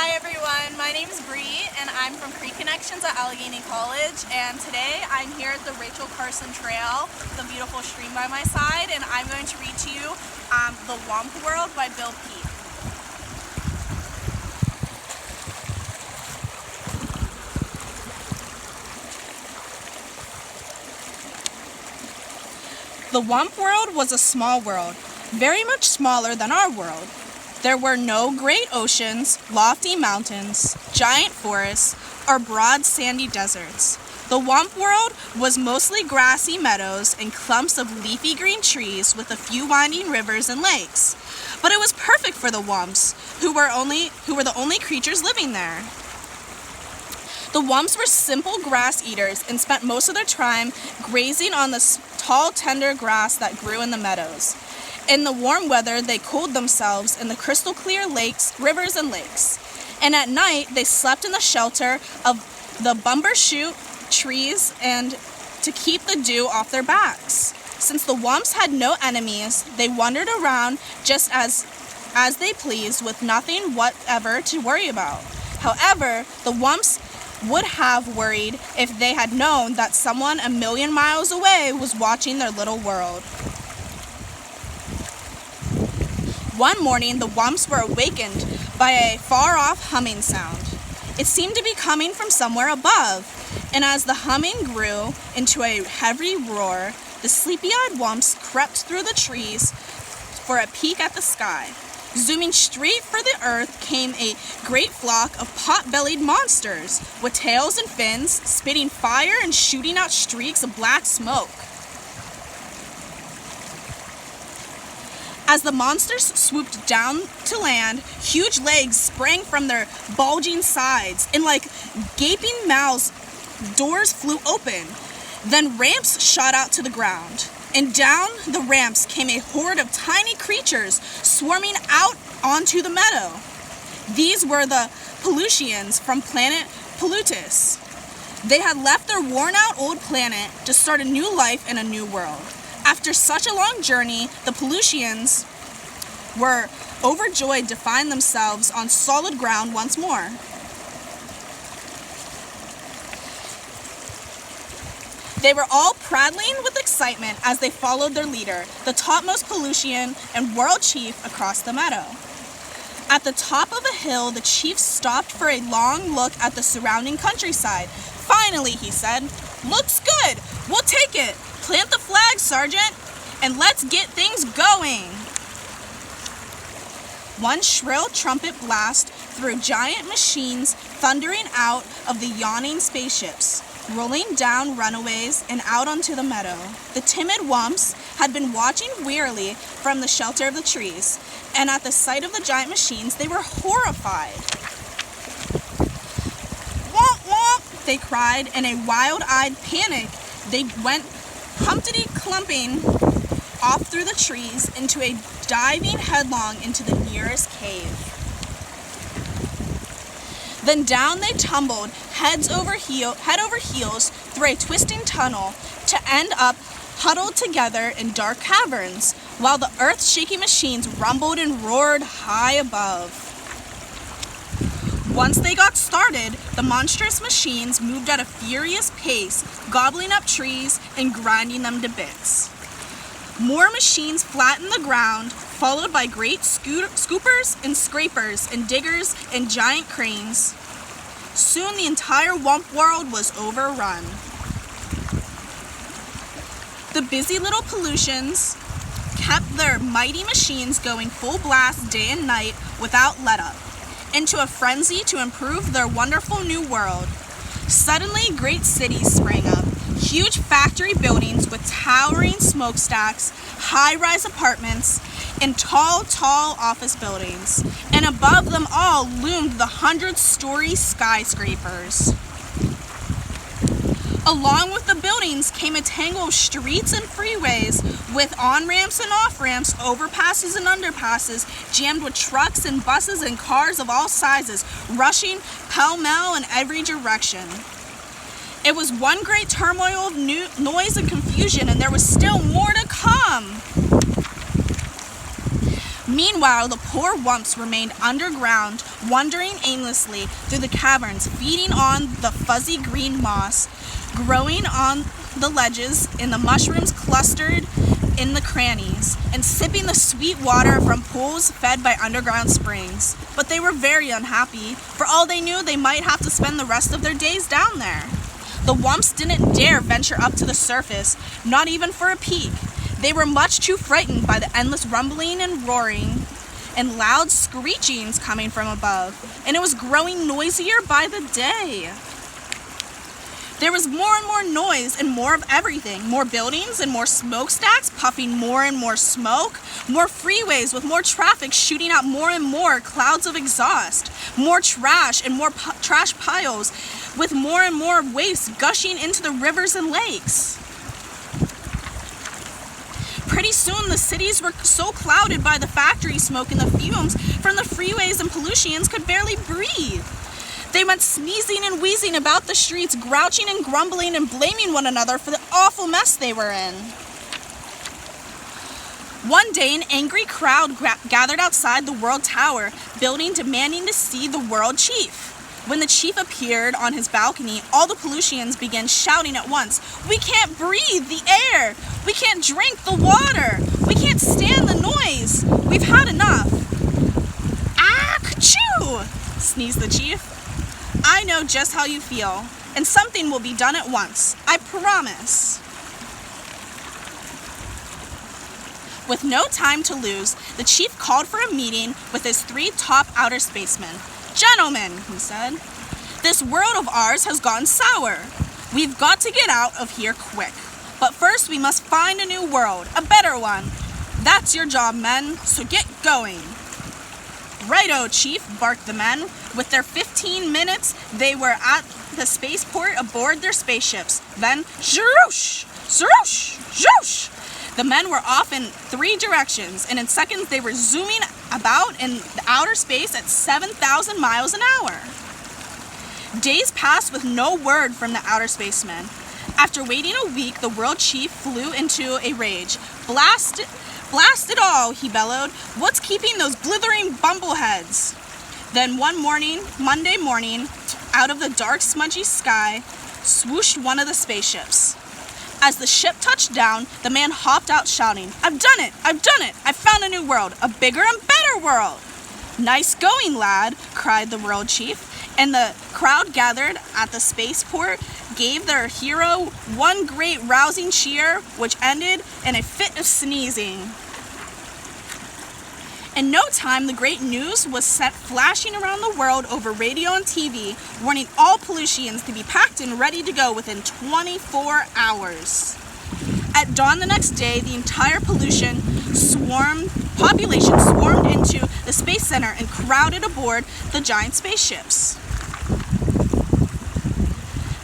Hi everyone, my name is Bree and I'm from Creek Connections at Allegheny College, and today I'm here at the Rachel Carson Trail, the beautiful stream by my side, and I'm going to read to you The Womp World by Bill Peet. The Womp World was a small world, very much smaller than our world. There were no great oceans, lofty mountains, giant forests, or broad sandy deserts. The Womp World was mostly grassy meadows and clumps of leafy green trees with a few winding rivers and lakes. But it was perfect for the Wumps, who were the only creatures living there. The Wumps were simple grass eaters and spent most of their time grazing on the tall, tender grass that grew in the meadows. In the warm weather, they cooled themselves in the crystal clear rivers and lakes. And at night, they slept in the shelter of the bumbershoot trees and to keep the dew off their backs. Since the Wumps had no enemies, they wandered around just as they pleased with nothing whatever to worry about. However, the Wumps would have worried if they had known that someone a million miles away was watching their little world. One morning, the Wumps were awakened by a far-off humming sound. It seemed to be coming from somewhere above, and as the humming grew into a heavy roar, the sleepy-eyed Wumps crept through the trees for a peek at the sky. Zooming straight for the earth came a great flock of pot-bellied monsters, with tails and fins, spitting fire and shooting out streaks of black smoke. As the monsters swooped down to land, huge legs sprang from their bulging sides, and like gaping mouths, doors flew open. Then ramps shot out to the ground, and down the ramps came a horde of tiny creatures swarming out onto the meadow. These were the Pelusians from planet Plutus. They had left their worn-out old planet to start a new life in a new world. After such a long journey, the Pelusians were overjoyed to find themselves on solid ground once more. They were all prattling with excitement as they followed their leader, the topmost Pelusian and world chief, across the meadow. At the top of a hill, the chief stopped for a long look at the surrounding countryside. Finally, he said, "Looks good. We'll take it. Plant the flag, Sergeant, and let's get things going." One shrill trumpet blast through giant machines thundering out of the yawning spaceships, rolling down runways and out onto the meadow. The timid Wumps had been watching wearily from the shelter of the trees, and at the sight of the giant machines, they were horrified. "Womp womp!" they cried in a wild-eyed panic. They went humpty-clumping off through the trees into a diving headlong into the nearest cave. Then down they tumbled, head over heels, through a twisting tunnel to end up huddled together in dark caverns, while the earth-shaking machines rumbled and roared high above. Once they got started, the monstrous machines moved at a furious pace, gobbling up trees and grinding them to bits. More machines flattened the ground, followed by great scoopers and scrapers and diggers and giant cranes. Soon the entire Wump World was overrun. The busy little Pelusians kept their mighty machines going full blast day and night without let-up, into a frenzy to improve their wonderful new world. Suddenly, great cities sprang up. Huge factory buildings with towering smokestacks, high-rise apartments, and tall office buildings. And above them all loomed the 100-story skyscrapers. Along with the buildings came a tangle of streets and freeways with on-ramps and off-ramps, overpasses and underpasses, jammed with trucks and buses and cars of all sizes, rushing pell-mell in every direction. It was one great turmoil of noise and confusion, and there was still more to come. Meanwhile, the poor wumps remained underground, wandering aimlessly through the caverns, feeding on the fuzzy green moss growing on the ledges and the mushrooms clustered in the crannies, and sipping the sweet water from pools fed by underground springs. But they were very unhappy. For all they knew, they might have to spend the rest of their days down there. The wumps didn't dare venture up to the surface, not even for a peek. They were much too frightened by the endless rumbling and roaring and loud screechings coming from above, and it was growing noisier by the day. There was more and more noise and more of everything. More buildings and more smokestacks puffing more and more smoke. More freeways with more traffic shooting out more and more clouds of exhaust. More trash and more trash piles with more and more waste gushing into the rivers and lakes. Pretty soon the cities were so clouded by the factory smoke and the fumes from the freeways and pollutions could barely breathe. They went sneezing and wheezing about the streets, grouching and grumbling and blaming one another for the awful mess they were in. One day, an angry crowd gathered outside the World Tower building, demanding to see the World Chief. When the chief appeared on his balcony, all the pollutions began shouting at once, "We can't breathe the air! We can't drink the water! We can't stand the noise! We've had enough!" "Achoo!" sneezed the chief. "I know just how you feel, and something will be done at once. I promise." With no time to lose, the chief called for a meeting with his 3 top outer spacemen. "Gentlemen," he said, "this world of ours has gone sour. We've got to get out of here quick. But first we must find a new world, a better one. That's your job, men, so get going." "Righto, Chief," barked the men. With their 15 minutes, they were at the spaceport aboard their spaceships. Then, zhoosh, zhoosh, zhoosh. The men were off in 3 directions, and in seconds they were zooming about in the outer space at 7,000 miles an hour. Days passed with no word from the outer spacemen. After waiting a week, the world chief flew into a rage. Blast it all, he bellowed. "What's keeping those blithering bumbleheads?" Then one morning, Monday morning, out of the dark, smudgy sky, swooshed one of the spaceships. As the ship touched down, the man hopped out shouting, "I've done it! I've done it! I've found a new world! A bigger and better world!" "Nice going, lad!" cried the world chief, and the crowd gathered at the spaceport gave their hero one great rousing cheer, which ended in a fit of sneezing. In no time, the great news was set flashing around the world over radio and TV, warning all pollutions to be packed and ready to go within 24 hours. At dawn the next day, the entire population swarmed into the Space Center and crowded aboard the giant spaceships.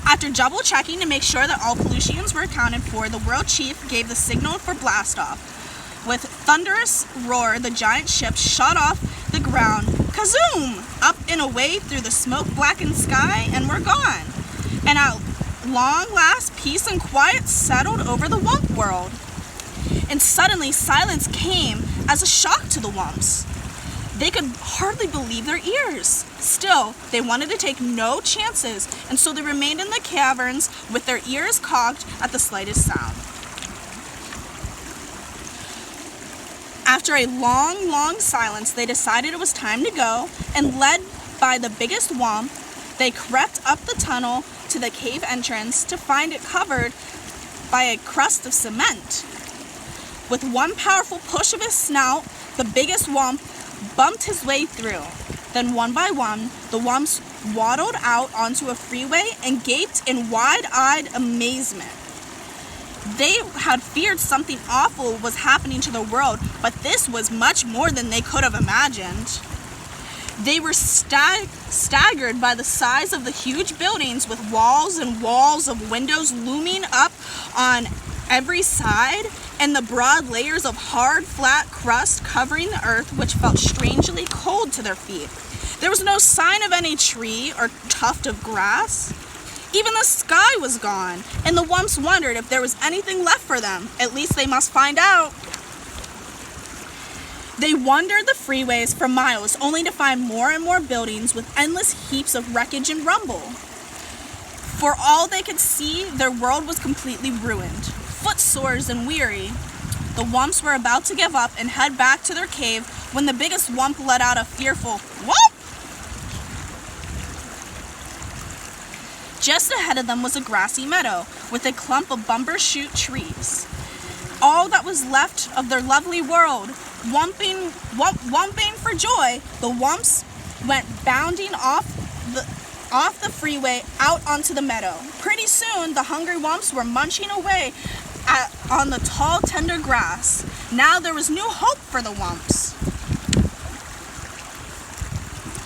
After double checking to make sure that all pollutions were accounted for, the world chief gave the signal for blastoff. With thunderous roar, the giant ships shot off the ground, kazoom, up and away through the smoke-blackened sky, and were gone. And at long last, peace and quiet settled over the Wump world. And suddenly, silence came as a shock to the Wumps. They could hardly believe their ears. Still, they wanted to take no chances, and so they remained in the caverns with their ears cocked at the slightest sound. After a long, long silence, they decided it was time to go, and led by the biggest Wump, they crept up the tunnel to the cave entrance to find it covered by a crust of cement. With one powerful push of his snout, the biggest Wump bumped his way through. Then one by one, the Wumps waddled out onto a freeway and gaped in wide-eyed amazement. They had feared something awful was happening to the world, but this was much more than they could have imagined. They were staggered by the size of the huge buildings with walls and walls of windows looming up on every side, and the broad layers of hard, flat crust covering the earth, which felt strangely cold to their feet. There was no sign of any tree or tuft of grass. Even the sky was gone, and the Wumps wondered if there was anything left for them. At least they must find out. They wandered the freeways for miles only to find more and more buildings with endless heaps of wreckage and rubble. For all they could see, their world was completely ruined. Footsore and weary, the Wumps were about to give up and head back to their cave when the biggest Wump let out a fearful whoop! Just ahead of them was a grassy meadow with a clump of bumbershoot trees. All that was left of their lovely world. Wumping for joy, the Wumps went bounding off the freeway out onto the meadow. Pretty soon, the hungry Wumps were munching away on the tall, tender grass. Now there was new hope for the Wumps.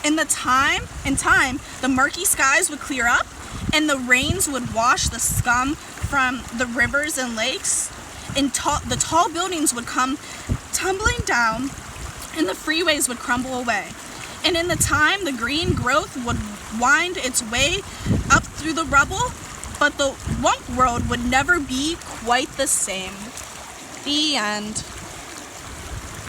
In time, the murky skies would clear up, and the rains would wash the scum from the rivers and lakes, and the tall buildings would come tumbling down, and the freeways would crumble away. And in the time, the green growth would wind its way up through the rubble, but the Wump world would never be quite the same. The end.